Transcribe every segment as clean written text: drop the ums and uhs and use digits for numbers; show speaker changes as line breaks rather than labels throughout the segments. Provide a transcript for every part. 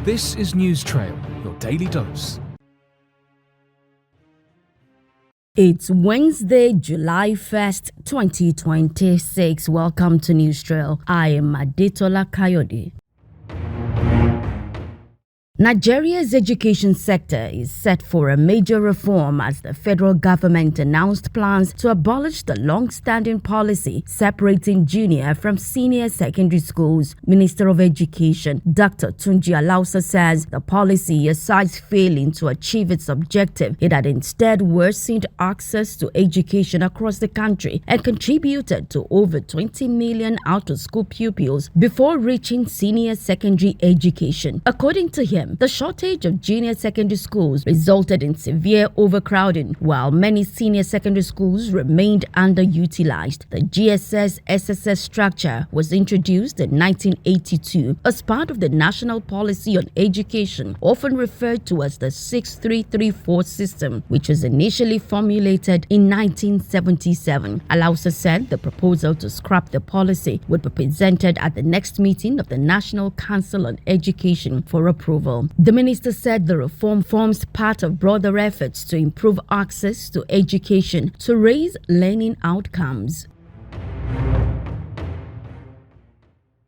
This is News Trail, your daily dose.
It's Wednesday, July 1st, 2026. Welcome to News Trail. I am Adetola Kayode. Nigeria's education sector is set for a major reform as the federal government announced plans to abolish the long-standing policy separating junior from senior secondary schools. Minister of Education, Dr. Tunji Alausa, says the policy, aside failing to achieve its objective, it had instead worsened access to education across the country and contributed to over 20 million out-of-school pupils before reaching senior secondary education. According to him, the shortage of junior secondary schools resulted in severe overcrowding, while many senior secondary schools remained underutilized. The GSS-SSS structure was introduced in 1982 as part of the National Policy on Education, often referred to as the 6334 system, which was initially formulated in 1977. Alausa said the proposal to scrap the policy would be presented at the next meeting of the National Council on Education for approval. The minister said the reform forms part of broader efforts to improve access to education to raise learning outcomes.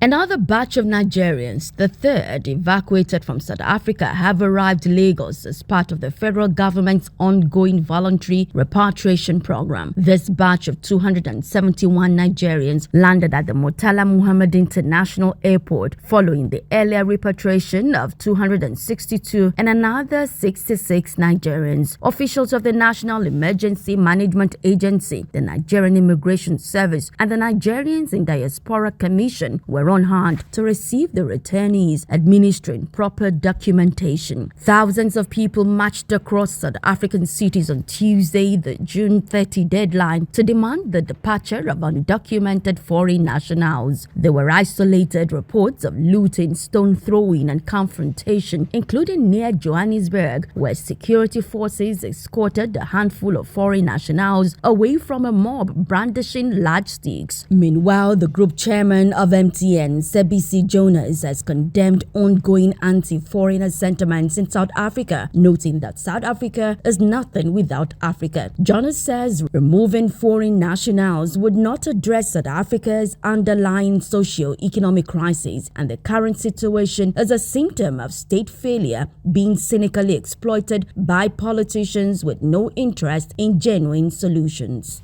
Another batch of Nigerians, the third evacuated from South Africa, have arrived in Lagos as part of the federal government's ongoing voluntary repatriation program. This batch of 271 Nigerians landed at the Murtala Muhammed International Airport following the earlier repatriation of 262 and another 66 Nigerians. Officials of the National Emergency Management Agency, the Nigerian Immigration Service, and the Nigerians in Diaspora Commission were on hand to receive the returnees, administering proper documentation. Thousands of people marched across South African cities on Tuesday, the June 30 deadline, to demand the departure of undocumented foreign nationals. There were isolated reports of looting, stone throwing, and confrontation, including near Johannesburg, where security forces escorted a handful of foreign nationals away from a mob brandishing large sticks. Meanwhile, the group chairman of MTN, Sebisi Jonas, has condemned ongoing anti-foreigner sentiments in South Africa, noting that South Africa is nothing without Africa. Jonas says removing foreign nationals would not address South Africa's underlying socio-economic crisis, and the current situation is a symptom of state failure being cynically exploited by politicians with no interest in genuine solutions.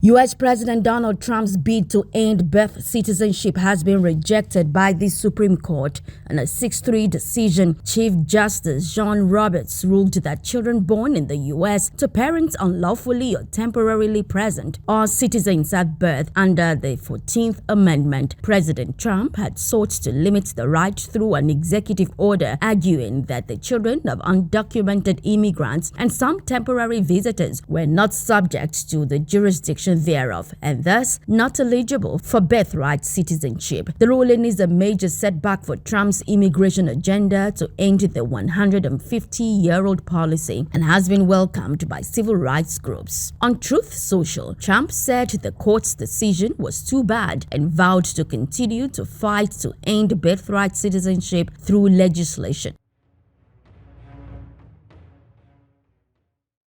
U.S. President Donald Trump's bid to end birth citizenship has been rejected by the Supreme Court. In a 6-3 decision, Chief Justice John Roberts ruled that children born in the U.S. to parents unlawfully or temporarily present are citizens at birth under the 14th Amendment. President Trump had sought to limit the right through an executive order, arguing that the children of undocumented immigrants and some temporary visitors were not subject to the jurisdiction thereof and thus not eligible for birthright citizenship. The ruling is a major setback for Trump's immigration agenda to end the 150-year-old policy and has been welcomed by civil rights groups. On Truth Social, Trump said the court's decision was too bad and vowed to continue to fight to end birthright citizenship through legislation.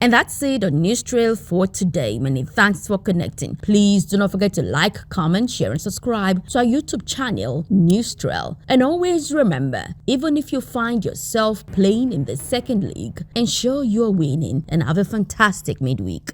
And that's it on News Trail for today. Many thanks for connecting. Please do not forget to like, comment, share, and subscribe to our YouTube channel, News Trail. And always remember, even if you find yourself playing in the second league, ensure you're winning and have a fantastic midweek.